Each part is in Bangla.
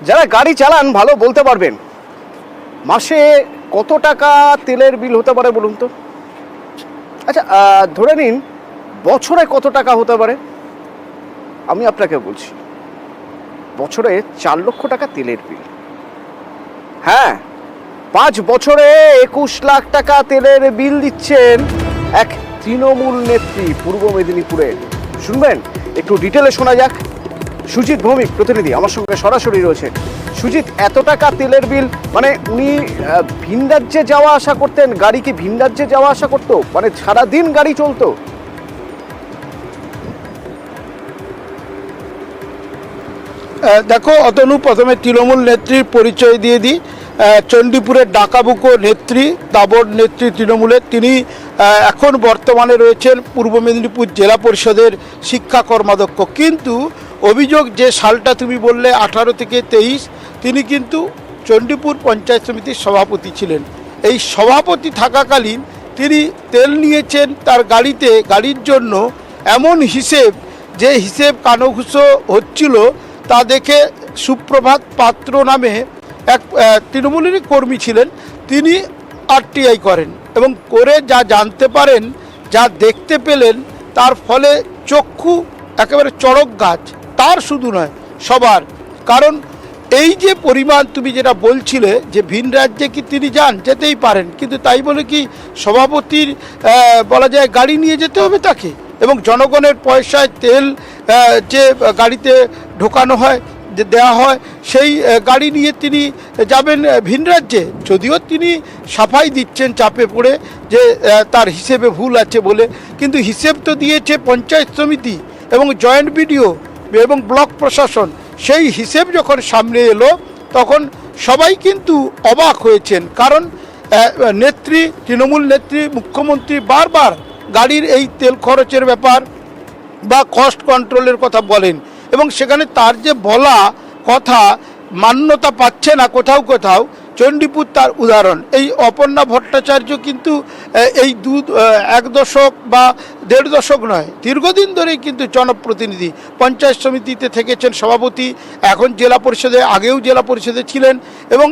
যারা গাড়ি চালান ভালো বলতে পারবেন, মাসে কত টাকা তেলের বিল হতে পারে বলুন তো? আচ্ছা, ধরে নিন বছরে কত টাকা হতে পারে। আমি আপনাকে বলছি, বছরে 4 লক্ষ টাকা তেলের বিল। হ্যাঁ, 5 বছরে 21 লাখ টাকা তেলের বিল দিচ্ছেন এক তৃণমূল নেত্রী পূর্ব মেদিনীপুরে। শুনবেন, একটু ডিটেলে শোনা যাক। সুজিত ভৌমিক প্রতিনিধি আমার সঙ্গে সরাসরি রয়েছে। সুজিত, এত টাকা তেলের বিল মানে উনি ভিন রাজ্যে যাওয়া আসা করতেন? গাড়ি কি ভিন রাজ্যে যাওয়া আসা করতো? মানে সারাদিন গাড়ি চলতো? দেখো অতনু, প্রথমে তৃণমূল নেত্রীর পরিচয় দিয়ে দিই। চণ্ডীপুরের ডাকাবুকো নেত্রী, দাবর নেত্রী তৃণমূলের। তিনি এখন বর্তমানে রয়েছেন পূর্ব মেদিনীপুর জেলা পরিষদের শিক্ষা কর্মাধ্যক্ষ। কিন্তু অভিযোগ যে সালটা তুমি বললে 18 থেকে 23, তিনি কিন্তু চণ্ডীপুর পঞ্চায়েত সমিতির সভাপতি ছিলেন। এই সভাপতি থাকাকালীন তিনি তেল নিয়েছেন তার গাড়িতে, গাড়ির জন্য এমন হিসেব, যে হিসেব কানঘুষো হচ্ছিল তা দেখে সুপ্রভাত পাত্র নামে এক তৃণমূলেরই কর্মী ছিলেন, তিনি আরটিআই করেন এবং করে যা জানতে পারেন, যা দেখতে পেলেন, তার ফলে চক্ষু একেবারে চড়ক গাছ। তার শুধু নয়, সবার। কারণ এই যে পরিমাণ, তুমি যেটা বলছিলে যে ভিন রাজ্যে কি তিনি যান, যেতেই পারেন, কিন্তু তাই বলে কি সভাপতির বলা যায় গাড়ি নিয়ে যেতে হবে তাকে? এবং জনগণের পয়সায় তেল যে গাড়িতে ঢোকানো হয়, যে দেওয়া হয়, সেই গাড়ি নিয়ে তিনি যাবেন ভিন রাজ্যে? যদিও তিনি সাফাই দিচ্ছেন চাপে পড়ে যে তার হিসেবে ভুল আছে বলে, কিন্তু হিসেব তো দিয়েছে পঞ্চায়েত সমিতি এবং জয়েন্ট বিডিও এবং ব্লক প্রশাসন। সেই হিসেব যখন সামনে এলো তখন সবাই কিন্তু অবাক হয়েছেন। কারণ নেত্রী, তৃণমূল নেত্রী, মুখ্যমন্ত্রী বারবার গাড়ির এই তেল খরচের ব্যাপার বা কস্ট কন্ট্রোলের কথা বলেন, এবং সেখানে তার যে বলা কথা মান্যতা পাচ্ছে না কোথাও কোথাও। চণ্ডীপুর তার উদাহরণ। এই অপর্ণা ভট্টাচার্য কিন্তু এই 1 দশক বা 1.5 দশক নয়, দীর্ঘদিন ধরেই কিন্তু জনপ্রতিনিধি, পঞ্চায়েত সমিতিতে থেকেছেন সভাপতি, এখন জেলা পরিষদে, আগেও জেলা পরিষদে ছিলেন এবং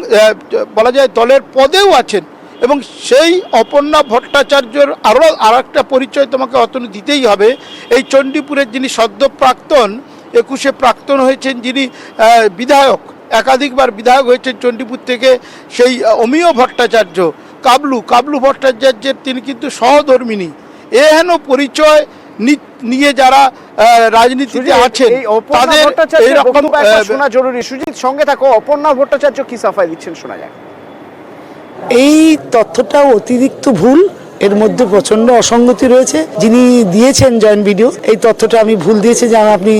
বলা যায় দলের পদেও আছেন। এবং সেই অপর্ণা ভট্টাচার্যর আরও একটা পরিচয় তোমাকে অতনু দিতেই হবে। এই চণ্ডীপুরের যিনি সদ্য প্রাক্তন, 21-এ প্রাক্তন হয়েছেন, যিনি বিধায়ক, একাধিকবার বিধায়ক হয়েছেন চণ্ডীপুর থেকে, সেই অমিয় ভট্টাচার্য, কাবলু ভট্টাচার্যের তিনি কিন্তু সহধর্মিনী। হেন পরিচয় নিয়ে যারা রাজনীতিতে আছেন তাদের এইরকম শোনা জরুরি। সুজিত, সঙ্গে থাকো। অপর্ণা ভট্টাচার্য কি সাফাই দিচ্ছেন শোনা যাক। এই তথ্যটা অতিরিক্ত ভুল, এর মধ্যে প্রচণ্ড অসঙ্গতি রয়েছে। যিনি দিয়েছেন জয়েন্ট ভিডিও, এই তথ্যটা আমি ভুল দিয়েছি। যেন আপনি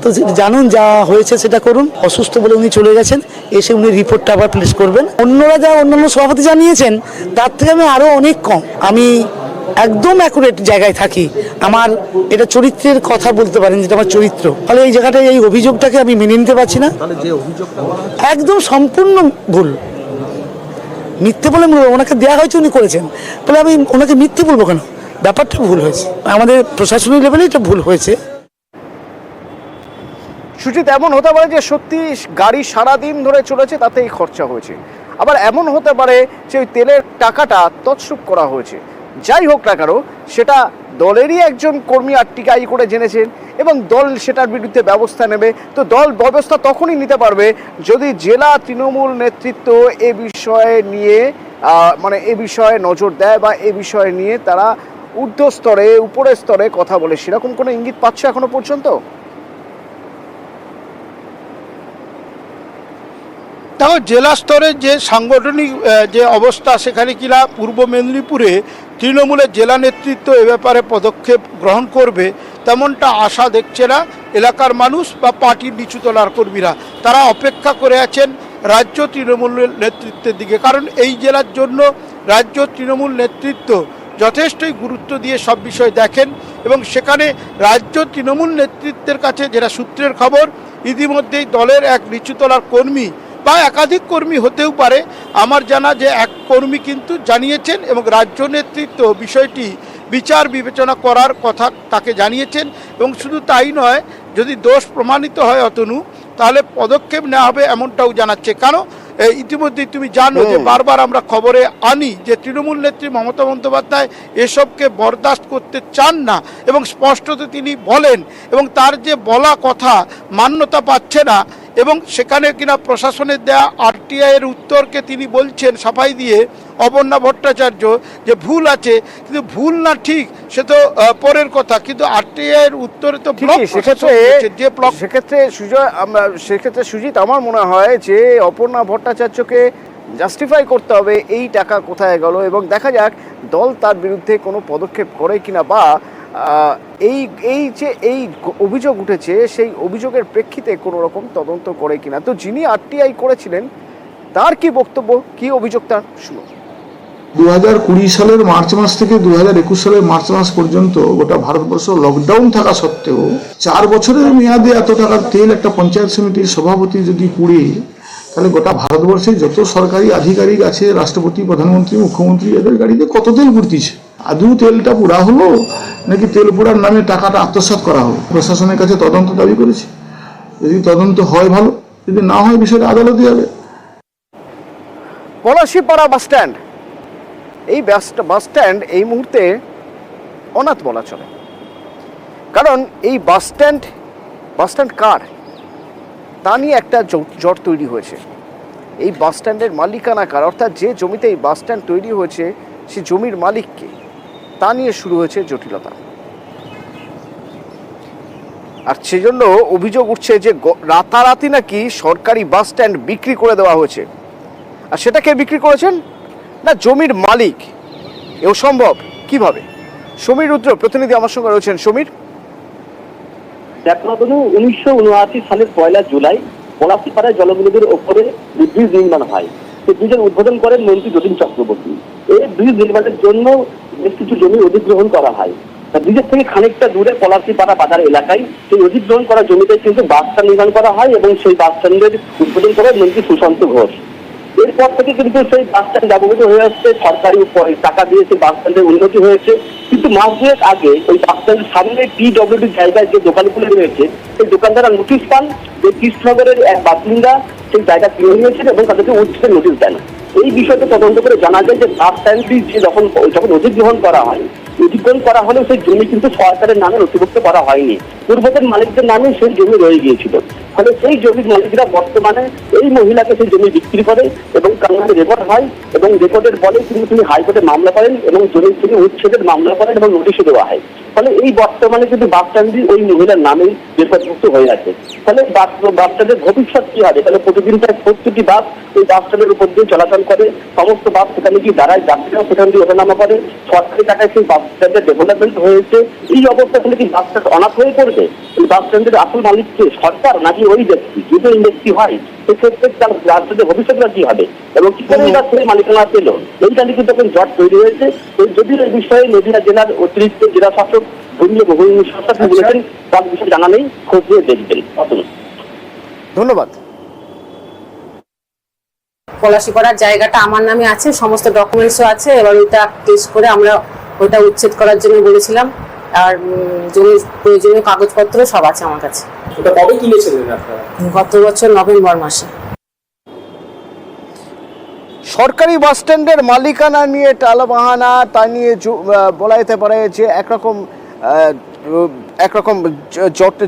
তো জানুন, যা হয়েছে সেটা করুন। অসুস্থ বলে উনি চলে গেছেন, এসে উনি রিপোর্টটা আবার প্লেস করবেন। অন্যরা যা অন্যান্য সভাপতি জানিয়েছেন তার থেকে আমি আরও অনেক কম, আমি একদম অ্যাকুরেট জায়গায় থাকি। আমার এটা চরিত্রের কথা বলতে পারেন, যেটা আমার চরিত্র। ফলে এই জায়গাটায় এই অভিযোগটাকে আমি মেনে নিতে পারছি না। একদম সম্পূর্ণ ভুল, মিথ্যে বলে ওনাকে দেওয়া হয়েছে, উনি করেছেন বলে আমি ওনাকে মিথ্যে বলবো কেন? ব্যাপারটা ভুল হয়েছে, আমাদের প্রশাসনিক লেভেলে এটা ভুল হয়েছে। সুজিত, এমন হতে পারে যে সত্যি গাড়ি সারাদিন ধরে চলেছে, তাতেই খরচা হয়েছে। আবার এমন হতে পারে যে ওই তেলের টাকাটা তছরূপ করা হয়েছে। যাই হোক না কেন, সেটা দলেরই একজন কর্মী আরটিআই করে জেনেছেন এবং দল সেটার বিরুদ্ধে ব্যবস্থা নেবে। তো দল ব্যবস্থা তখনই নিতে পারবে যদি জেলা তৃণমূল নেতৃত্ব এ বিষয়ে নিয়ে এ বিষয়ে নজর দেয় বা এ বিষয়ে নিয়ে তারা ঊর্ধ্ব স্তরে, উপরের স্তরে কথা বলে। সেরকম কোনো ইঙ্গিত পাচ্ছ এখনো পর্যন্ত? দেখো, জেলা স্তরে যে সাংগঠনিক যে অবস্থা, সেখানে কিনা পূর্ব মেদিনীপুরে তৃণমূলের জেলা নেতৃত্ব এ ব্যাপারে পদক্ষেপ গ্রহণ করবে তেমনটা আশা দেখছে না এলাকার মানুষ বা পার্টির নিচুতলার কর্মীরা। তারা অপেক্ষা করে আছেন রাজ্য তৃণমূলের নেতৃত্বের দিকে। কারণ এই জেলার জন্য রাজ্য তৃণমূল নেতৃত্ব যথেষ্টই গুরুত্ব দিয়ে সব বিষয় দেখেন এবং সেখানে রাজ্য তৃণমূল নেতৃত্বের কাছে, যেটা সূত্রের খবর, ইতিমধ্যেই দলের এক নিচুতলার কর্মী বা একাধিক কর্মী হতেও পারে, আমার জানা যে এক কর্মী কিন্তু জানিয়েছেন এবং রাজ্য নেতৃত্ব বিষয়টি বিচার বিবেচনা করার কথা তাকে জানিয়েছেন। এবং শুধু তাই নয়, যদি দোষ প্রমাণিত হয় অতনু, তাহলে পদক্ষেপ নেওয়া হবে এমনটাও জানাচ্ছে। কেন ইতিমধ্যেই তুমি জানো যে বারবার আমরা খবরে আনি যে তৃণমূল নেত্রী মমতা বন্দ্যোপাধ্যায় এসবকে বরদাস্ত করতে চান না এবং স্পষ্টত তিনি বলেন এবং তার যে বলা কথা মান্যতা পাচ্ছে না এবং সেখানে কিনা প্রশাসনের দেয়া আরটিআই এর উত্তরকে তিনি বলছেন সাফাই দিয়ে অপর্ণা ভট্টাচার্য যে ভুল আছে, কিন্তু ভুল না ঠিক সে তো পরের কথা, কিন্তু আরটিআই এর উত্তরে তো সেক্ষেত্রে সুজিত আমার মনে হয় যে অপর্ণা ভট্টাচার্যকে জাস্টিফাই করতে হবে এই টাকা কোথায় গেল এবং দেখা যাক দল তার বিরুদ্ধে কোনো পদক্ষেপ করে কিনা বা এই অভিযোগ উঠেছে সেই অভিযোগের প্রেক্ষিতে কোনো রকম তদন্ত করে কিনা। তো যিনি আরটিআই করেছিলেন তার কি বক্তব্য, কি অভিযোগ তার শুনুন। 2020 সালের মার্চ মাস থেকে 2021 সালের মার্চ মাস পর্যন্ত গোটা ভারতবর্ষ লকডাউন থাকা সত্ত্বেও 4 বছরের মেয়াদে এত টাকার তেল একটা পঞ্চায়েত সমিতির সভাপতি যদি পুড়ে, তাহলে গোটা ভারতবর্ষে যত সরকারি আধিকারিক আছে, রাষ্ট্রপতি, প্রধানমন্ত্রী, মুখ্যমন্ত্রী, এদের গাড়িতে কত তেল পুড়তিছে? আদৌ তেলটা পোড়া হলো নাকি তেল পোড়ার নামে টাকাটা আত্মসাৎ করা হলো? প্রশাসনের কাছে তদন্ত দাবি করেছে। যদি তদন্ত হয় ভালো, যদি না হয় বিষয়টা আদালতে যাবে। পলাশীপাড়া বাস স্ট্যান্ড, এই বাস স্ট্যান্ড এই মুহূর্তে অনাথ বলা চলে, কারণ এই বাস স্ট্যান্ড কার তা নিয়ে একটা জট তৈরি হয়েছে। এই বাস স্ট্যান্ডের মালিকানা কার, অর্থাৎ যে জমিতে এই বাস স্ট্যান্ড তৈরি হয়েছে সে জমির মালিককে, তা নিয়ে শুরু হয়েছে জটিলতা। আর সেজন্য অভিযোগ উঠছে যে রাতারাতি নাকি সরকারি বাস স্ট্যান্ড বিক্রি করে দেওয়া হয়েছে। আর সেটাকে বিক্রি করেছেন না জমির মালিক। এও সম্ভব কিভাবে? সমীর রুদ্র প্রতিনিধি আমার সঙ্গে রয়েছেন। সমীর, দেখো 1979 সালের 1 জুলাই পলাশীপাড়ায় জলবিদ্যুতের ওপরে ব্রিজ নির্মাণ হয়। সেই ব্রিজের উদ্বোধন করেন মন্ত্রী যতীন চক্রবর্তী। এই ব্রিজ নির্মাণের জন্য বেশ কিছু জমি অধিগ্রহণ করা হয়। ব্রিজের থেকে খানিকটা দূরে পলাশীপাড়া বাজার এলাকায় সেই অধিগ্রহণ করা জমিতে কিন্তু বাস স্ট্যান্ড নির্মাণ করা হয় এবং সেই বাস স্ট্যান্ডের উদ্বোধন করেন মন্ত্রী সুশান্ত ঘোষ। এরপর থেকে কিন্তু সেই বাস স্ট্যান্ড ব্যবহৃত হয়ে আসছে, সরকারি টাকা দিয়ে সেই বাস স্ট্যান্ডের উন্নতি হয়েছে। কিন্তু মাস দুয়েক আগে ওই বাস স্ট্যান্ডের সামনে PWD জায়গায় যে দোকানগুলো রয়েছে সেই দোকানদাররা নোটিশ পান যে কৃষ্ণনগরের এক বাসিন্দা সেই জায়গা কিনে নিয়েছেন এবং তাদেরকে উচ্ছেদের নোটিশ দেন। এই বিষয়টা তদন্ত করে জানা যায় যে বাস স্ট্যান্ডটি যে যখন অধিগ্রহণ করা হয়, অধিগ্রহণ করা হলেও সেই জমি কিন্তু সরকারের নামে নথিভুক্ত করা হয়নি, পূর্বতন মালিকদের নামে সেই জমি রয়ে গিয়েছিল। ফলে সেই জমির মালিকরা বর্তমানে এই মহিলাকে সেই জমি বিক্রি করে এবং কাগজে রেকর্ড হয় এবং রেকর্ডের বলে কিন্তু তিনি হাইকোর্টে মামলা করেন এবং জমি থেকে উচ্ছেদের মামলা করেন এবং নোটিশও দেওয়া হয়। ফলে এই বর্তমানে কিন্তু বাস স্ট্যান্ডটি ওই মহিলার নামেই রেকর্ডভুক্ত হয়ে আছে। ফলে বাস স্ট্যান্ডের ভবিষ্যৎ কি হবে? তাহলে প্রতিদিন প্রায় 70টি বাস ওই বাস স্ট্যান্ডের উপর দিয়ে চলাচল করে, সমস্ত বাস সেখানে গিয়ে দাঁড়ায়, যাত্রীরাও সেখান দিয়ে ওঠানামা করে, সরকারি টাকায় সেই বাস স্ট্যান্ডের ডেভেলপমেন্ট হয়েছে। এই অবস্থা হলে কি বাস স্ট্যান্ড অনাথ হয়ে পড়বে? এই বাস স্ট্যান্ডের আসল মালিক কে, সরকার নাকি ওই ব্যক্তি? যদি এই ব্যক্তি হয় সেক্ষেত্রে তার বাস স্ট্যান্ডের ভবিষ্যৎটা কি হবে এবং কি করে এই বাস স্ট্যান্ডের মালিকানা পেল? এইটা নিয়ে কিন্তু এখন জট তৈরি হয়েছে। যদিও এই বিষয়ে নদীয়া জেলার অতিরিক্ত জেলা শাসক বলেছেন তার বিষয়ে জানা নেই, খোঁজ নিয়ে দেখবেন। ধন্যবাদ। পলাশীপাড়ার জায়গাটা আমার নামে আছে, সমস্ত ডকুমেন্টসও আছে। এবার ওইটা টেস্ট করে আমরা ওইটা উচ্ছেদ করার জন্য বলেছিলাম, আর জমির প্রয়োজনীয় কাগজপত্র সব আছে আমার কাছে। ওটা কবে কিনেছিলেন আপনারা? গত বছর নভেম্বর মাসে। সরকারি বাস স্ট্যান্ডের মালিকানা নিয়ে টালবাহানা, তা নিয়ে বলা যেতে পারে যে একরকম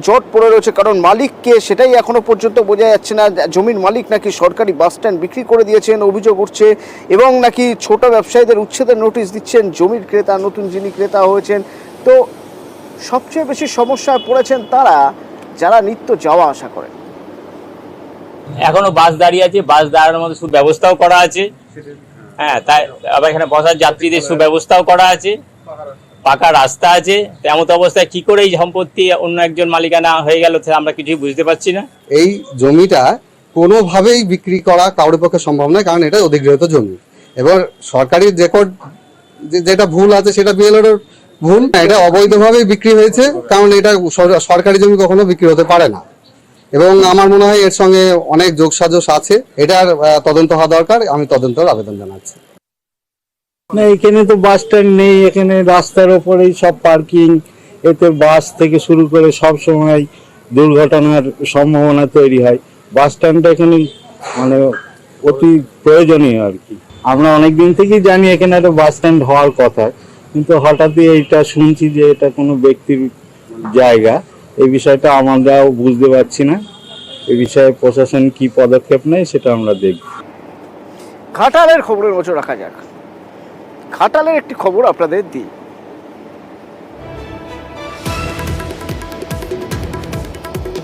জট পড়ে রয়েছে, কারণ মালিককে সেটাই এখনো পর্যন্ত বোঝা যাচ্ছে না। জমির মালিক নাকি সরকারি বাস স্ট্যান্ড বিক্রি করে দিয়েছেন অভিযোগ উঠছে এবং নাকি ছোট ব্যবসায়ীদের উচ্ছেদের নোটিশ দিচ্ছেন জমির ক্রেতা, নতুন যিনি ক্রেতা হয়েছেন। তো সবচেয়ে বেশি সমস্যায় পড়েছেন তারা যারা নিত্য যাওয়া আসা করেন। এখনো বাস দাঁড়িয়ে আছে, বাস দাঁড়ানোর মধ্যে সুব্যবস্থাও করা আছে। হ্যাঁ, তাই আবার এখানে বসার যাত্রীদের সুব্যবস্থাও করা আছে, পাকা রাস্তা আছে। এমন অবস্থায় কি করে এই সম্পত্তি অন্য একজন মালিকানা হয়ে গেল আমরা কিছুই বুঝতে পারছি না। এই জমিটা কোনোভাবেই বিক্রি করা কারোর পক্ষে সম্ভব নয়, কারণ এটা অধিগৃহীত জমি। এবার সরকারি রেকর্ড যেটা ভুল আছে সেটা বিএলআর ভুল, এটা অবৈধভাবেই বিক্রি হয়েছে, কারণ এটা সরকারি জমি কখনো বিক্রি হতে পারে না। এবং আমার মনে হয় এর সঙ্গে অনেক যোগসাজশ আছে, এটার তদন্ত হওয়া দরকার। আমি তদন্তের আবেদন জানাচ্ছি। না, এখানে তো বাস স্ট্যান্ড নেই, এখানে রাস্তার ওপরেই সব পার্কিং। এতে বাস থেকে শুরু করে সব সময় দুর্ঘটনার সম্ভাবনা তৈরি হয়। বাস স্ট্যান্ডটা এখানে মানে অতি প্রয়োজনীয় আর কি। আমরা অনেকদিন থেকেই জানি এখানে একটা বাস স্ট্যান্ড হওয়ার কথা, কিন্তু হঠাৎই এইটা শুনছি যে এটা কোনো ব্যক্তির জায়গা। এই বিষয়টা আমরাও বুঝতে পারছি না। এই বিষয়ে প্রশাসন কি পদক্ষেপ নেয় সেটা আমরা দেখব। ঘাটালের খবরের নজর রাখা যাক। ঘাটালের একটি খবর আপনাদের দিই।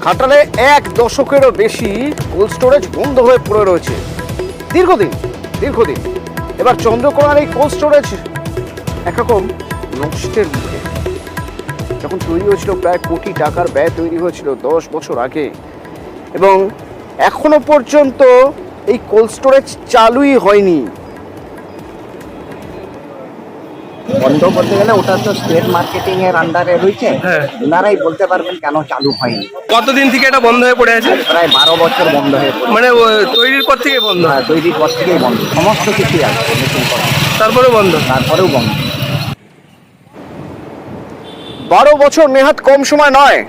ঘাটালে 1 দশকেরও বেশি কোল্ড স্টোরেজ বন্ধ হয়ে পড়ে রয়েছে দীর্ঘদিন। এবার চন্দ্রকোনার এই কোল্ড স্টোরেজ একরকম নষ্টের মুখে। যখন তৈরি হয়েছিল প্রায় কোটি টাকার ব্যয় তৈরি হয়েছিল 10 বছর আগে, এবং এখনো পর্যন্ত এই কোল্ড স্টোরেজ চালুই হয়নি। বন্ধ করতে গেলে ওটা তো স্টেট মার্কেটিং এর আন্ডারে রয়েছে, ওনারাই বলতে পারবেন কেন চালু হয়নি। কতদিন থেকে এটা বন্ধ হয়ে পড়ে আছে? প্রায় 12 বছর বন্ধ হয়ে পড়ে। মানে তৈরির পর থেকে বন্ধ? হ্যাঁ, তৈরির পর থেকেই বন্ধ, সমস্ত কিছুই আছে নতুন করে। তারপরেও বন্ধ? তারপরেও বন্ধ। 12 বছর নেহাত কম সময় নয়।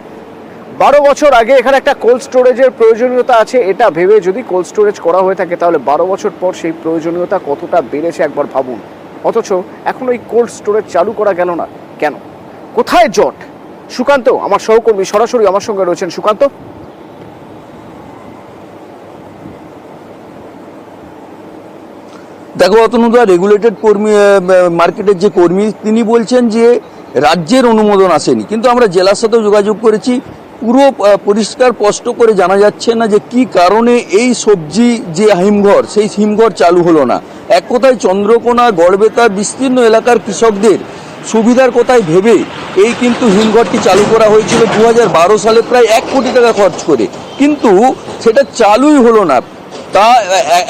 12 বছর আগে এখানে একটা কোল্ড স্টোরেজের প্রয়োজনীয়তা আছে, এটা ভেবে যদি কোল্ড স্টোরেজ করা হয়ে থাকে তাহলে 12 বছর পর সেই প্রয়োজনীয়তা কতটা বেড়েছে একবার ভাবুন। অথচ এখন ওই কোল্ড স্টোরেজ চালু করা গেল না কেন? কোথায় জট? সুকান্ত আমার সহকর্মী সরাসরি আমার সঙ্গে রয়েছেন। সুকান্ত, দেখো অতনুদা, রেগুলেটেড কর্মী মার্কেটের যে কর্মী তিনি বলছেন যে রাজ্যের অনুমোদন আসেনি, কিন্তু আমরা জেলার সাথেও যোগাযোগ করেছি, পুরো পরিষ্কার স্পষ্ট করে জানা যাচ্ছে না যে কি কারণে এই সবজি যে হিমঘর সেই হিমঘর চালু হলো না। এক কথায় চন্দ্রকোনা গড়বেতার বিস্তীর্ণ এলাকার কৃষকদের সুবিধার কথায় ভেবে এই কিন্তু হিমঘরটি চালু করা হয়েছিল 2012 সালে প্রায় 1 কোটি টাকা খরচ করে, কিন্তু সেটা চালুই হলো না। তা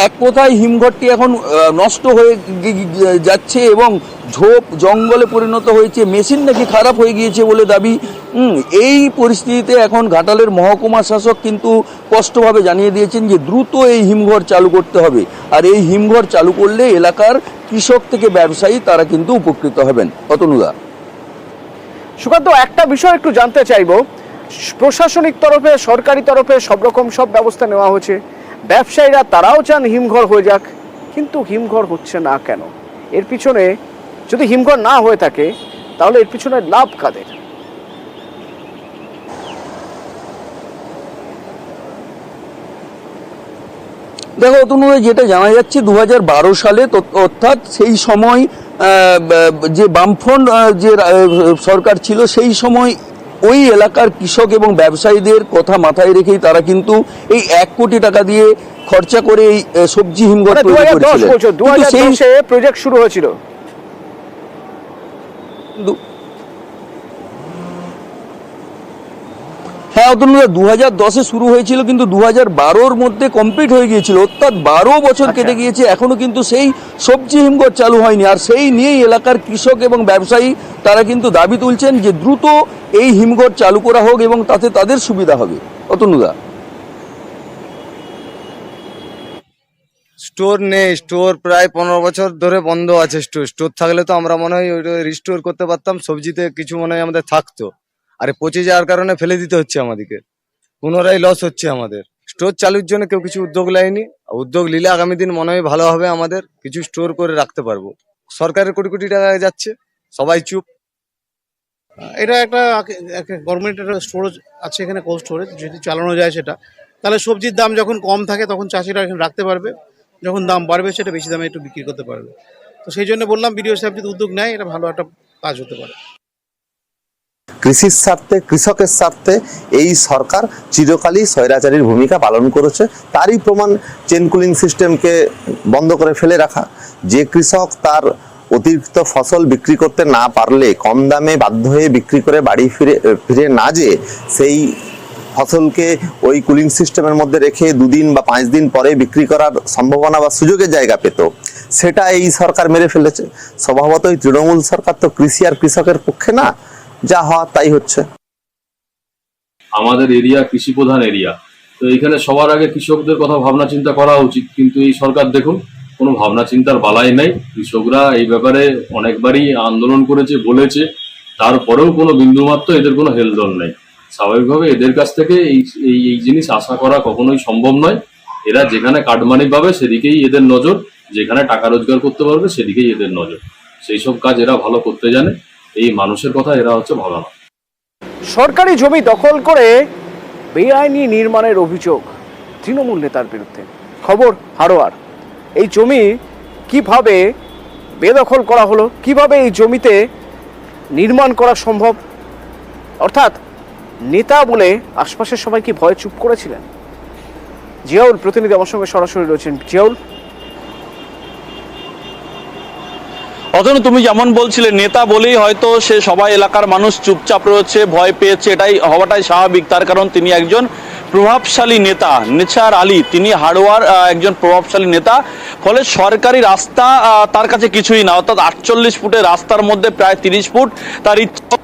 এক কথায় হিমঘরটি এখন নষ্ট হয়ে যাচ্ছে এবং ঝোপ জঙ্গলে পরিণত হয়েছে, মেশিন নাকি খারাপ হয়ে গিয়েছে বলে দাবি। এই পরিস্থিতিতে এখন ঘাটালের মহকুমা শাসক কিন্তু স্পষ্টভাবে জানিয়ে দিয়েছেন যে দ্রুত এই হিমঘর চালু করতে হবে, আর এই হিমঘর চালু করলে এলাকার কৃষক থেকে ব্যবসায়ী তারা কিন্তু উপকৃত হবেন। অতনুদা, সুকান্ত, একটা বিষয় একটু জানতে চাইবো। প্রশাসনিক তরফে, সরকারি তরফে সব ব্যবস্থা নেওয়া হয়েছে, ব্যবসায়ীরা তারাও চান হিমঘর হয়ে যাক, কিন্তু হিমঘর হচ্ছে না কেন? এর পিছনে যদি হিমঘর না হয়ে থাকে তাহলে এর পিছনে লাভ কাদের? দেখো অতনুদা, যেটা জানা যাচ্ছে 2012 সালে অর্থাৎ সেই সময় যে বামফ্রন্ট যে সরকার ছিল সেই সময় ওই এলাকার কৃষক এবং ব্যবসায়ীদের কথা মাথায় রেখেই তারা কিন্তু এই 1 কোটি টাকা দিয়ে খরচা করে এই সবজি হিমঘর তৈরি করেছিলেন। 2010 প্রজেক্ট শুরু হয়েছিল। হ্যাঁ অতনুদা, 2010 শুরু হয়েছিল, কিন্তু 2012-র মধ্যে কমপ্লিট হয়ে গিয়েছিল, অর্থাৎ 12 বছর কেটে গিয়েছে, এখনো কিন্তু সেই সবজি হিমঘর চালু হয়নি। আর সেই নিয়েই এলাকার কৃষক এবং ব্যবসায়ী তারা কিন্তু দাবি তুলছেন যে দ্রুত এই হিমঘর চালু করা হোক এবং তাতে তাদের সুবিধা হবে। অতনুদা, স্টোর নেই, স্টোর প্রায় 15 বছর ধরে বন্ধ আছে। স্টোর থাকলে তো আমরা মনে হয় ওইটা রিস্টোর করতে পারতাম, সবজিতে কিছু মনে হয় আমাদের থাকতো। আরে পচে যাওয়ার কারণে ফেলে দিতে হচ্ছে আমাদেরকে, পুনরায় লস হচ্ছে আমাদের। স্টোর চালুর জন্য কেউ কিছু উদ্যোগ নেয়নি, উদ্যোগ নিলে আগামী দিন মনে হয় ভালো হবে, আমাদের কিছু স্টোর করে রাখতে পারবো। সরকারের কোটি কোটি টাকা যাচ্ছে, সবাই চুপ। এটা একটা গভর্নমেন্টের স্টোরেজ আছে এখানে, কোল্ড স্টোরেজ যদি চালানো যায় সেটা, তাহলে সবজির দাম যখন কম থাকে তখন চাষিরা এখানে রাখতে পারবে, যখন দাম বাড়বে সেটা বেশি দামে একটু বিক্রি করতে পারবে। তো সেই জন্য বললাম বিডিও সাহেব যদি উদ্যোগ নেয় এটা ভালো একটা কাজ হতে পারে। কৃষির স্বার্থে, কৃষকের স্বার্থে এই সরকার চিরকালই স্বৈরাচারীর ভূমিকা পালন করেছে। তারই প্রমাণ চেন কুলিং সিস্টেমকে বন্ধ করে ফেলে রাখা। যে কৃষক তার অতিরিক্ত ফসল বিক্রি করতে না পারলে কম দামে বাধ্য হয়ে বিক্রি করে বাড়ি ফিরে না যেয়ে সেই ফসলকে ওই কুলিং সিস্টেমের মধ্যে রেখে 2 দিন বা 5 দিন পরে বিক্রি করার সম্ভাবনা বা সুযোগের জায়গা পেত, সেটা এই সরকার মেরে ফেলেছে। স্বভাবতই তৃণমূল সরকার তো কৃষি আর কৃষকের পক্ষে না, যা হওয়া তাই হচ্ছে। আমাদের এরিয়া কৃষি প্রধান এরিয়া, তো এখানে সবার আগে কৃষকদের কথা ভাবনা চিন্তা করা উচিত, কিন্তু এই সরকার দেখুন কোনো ভাবনা চিন্তার বালাই নাই। কৃষকরা এই ব্যাপারে অনেকবারই আন্দোলন করেছে, বলেছে, তারপরেও কোনো বিন্দুমাত্র এদের কোনো হেলদোল নেই। স্বাভাবিকভাবে এদের কাছ থেকে এই এই এই জিনিস আশা করা কখনোই সম্ভব নয়। এরা যেখানে কাটমানি পাবে সেদিকেই এদের নজর, যেখানে টাকা রোজগার করতে পারবে সেদিকেই এদের নজর। সেই সব কাজ এরা ভালো করতে জানে, এই মানুষের কথা এরা হচ্ছে ভালো না। সরকারি জমি দখল করে বেআইনি নির্মাণের অভিযোগ তৃণমূল নেতার বিরুদ্ধে। খবর হাড়োয়ার। এই জমি কিভাবে বেদখল করা হলো, কিভাবে এই জমিতে নির্মাণ করা সম্ভব, অর্থাৎ নেতা বলে আশপাশের সবাই কি ভয়ে চুপ করেছিলেন? জিয়াউল প্রতিনিধি আমার সঙ্গে সরাসরি রয়েছেন। জিয়াউল, অতনু, তুমি যেমন বলছিলে নেতা বলেই হয়তো সে সবাই এলাকার মানুষ চুপচাপ রয়েছে, ভয় পেয়েছে, এটাই হওয়াটাই স্বাভাবিক। তার কারণ তিনি একজন প্রভাবশালী নেতা। নিসার আলী তিনি হাড়োয়ার একজন প্রভাবশালী নেতা, ফলে সরকারি রাস্তা তার কাছে কিছুই না। অর্থাৎ 48 ফুটের রাস্তার মধ্যে প্রায় 30 ফুট তার ইচ্ছা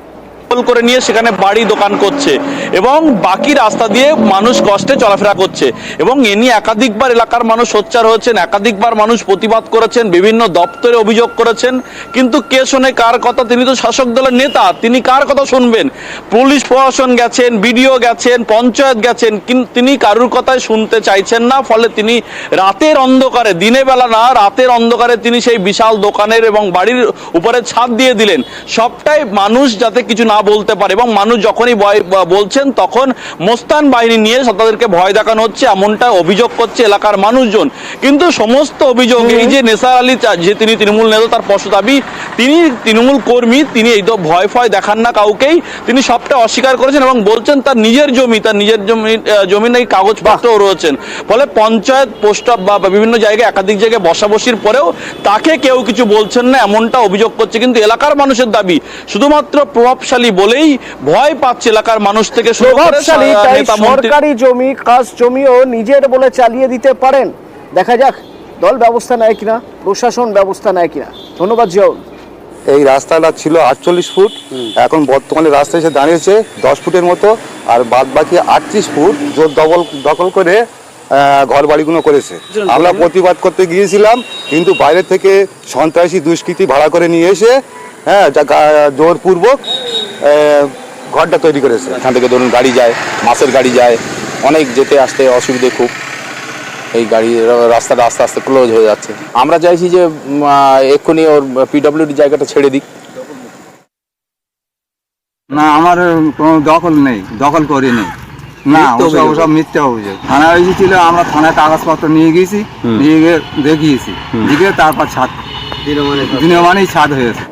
করে নিয়ে সেখানে বাড়ি দোকান করছে এবং বাকি রাস্তা দিয়ে মানুষ কষ্টে চলাফেরা করছে। এবং এ নিয়ে একাধিকবার এলাকার মানুষ সোচ্চার হয়েছেন, একাধিকবার মানুষ প্রতিবাদ করেছেন, বিভিন্ন দপ্তরে অভিযোগ করেছেন, কিন্তু কে শোনে কার কথা? তিনি তো শাসক দলের নেতা, তিনি কার কথা শুনবেন? পুলিশ প্রশাসন গেছেন, বিডিও গেছেন, পঞ্চায়েত গেছেন, কিন্তু তিনি কারুর কথাই শুনতে চাইছেন না। ফলে তিনি রাতের অন্ধকারে, দিনে বেলা না রাতের অন্ধকারে তিনি সেই বিশাল দোকানের এবং বাড়ির উপরে ছাদ দিয়ে দিলেন, সবটাই মানুষ যাতে কিছু না বলতে পারে। এবং মানুষ যখনই ভয় বলছেন তখন মোস্তান বাহিনী নিয়ে তাদেরকে ভয় দেখানো হচ্ছে, এমনটা অভিযোগ করছে এলাকার মানুষজন। কিন্তু সমস্ত অভিযোগ এই যে নিসার আলী, যে তিনি তৃণমূল নেতা, তার স্পষ্ট দাবি তিনি তৃণমূল কর্মী, তিনি এই তো ভয় ফয় দেখান না কাউকেই, তিনি সবটা অস্বীকার করেছেন এবং বলছেন তার নিজের জমি নাকি কাগজপত্র রয়েছেন। ফলে পঞ্চায়েত, পোস্ট বা বিভিন্ন জায়গায় একাধিক জায়গায় বসাবসির পরেও তাকে কেউ কিছু বলছেন না, এমনটা অভিযোগ করছে। কিন্তু এলাকার মানুষের দাবি শুধুমাত্র প্রভাবশালী বলেই ভয় পাচ্ছে এলাকার মানুষ থেকে শুরু করে সরকারি জমি, খাস জমিও নিজের বলে চালিয়ে দিতে পারেন। দেখা যাক দল ব্যবস্থা নেয় কিনা, প্রশাসন ব্যবস্থা নেয় কিনা। ধন্যবাদ জিয়াউল। এই রাস্তাটা ছিল 48 ফুট, এখন বর্তমানে রাস্তা এসে দাঁড়িয়েছে 10 ফুটের মতো, আর বাদ বাকি 38 ফুট জোর দখল করে ঘর বাড়িগুলো করেছে। আমরা প্রতিবাদ করতে গিয়েছিলাম, কিন্তু বাইরে থেকে সন্ত্রাসী দুষ্কৃতী ভাড়া করে নিয়ে এসে জোরপূর্বক ঘরটা তৈরি করেছে। এখান থেকে ধরুন গাড়ি যায়, মাছের গাড়ি যায়, অনেক যেতে আসতে অসুবিধে খুব। এই গাড়ি রাস্তাটা আস্তে আস্তে ক্লোজ হয়ে যাচ্ছে। আমরা চাইছি যে এক্ষুনি ওর পিডব্লিউডি জায়গাটা ছেড়ে দিক। না, আমার কোনো দখল নেই, দখল করিনি। না, ওসব মিথ্যা অভিযোগ। থানায় এসেছিল, আমরা থানায় কাগজপত্র নিয়ে গিয়েছি, নিয়ে গিয়ে দেখিয়েছি, দিকে তারপর ছাদ দিনে মানেই ছাদ হয়েছে।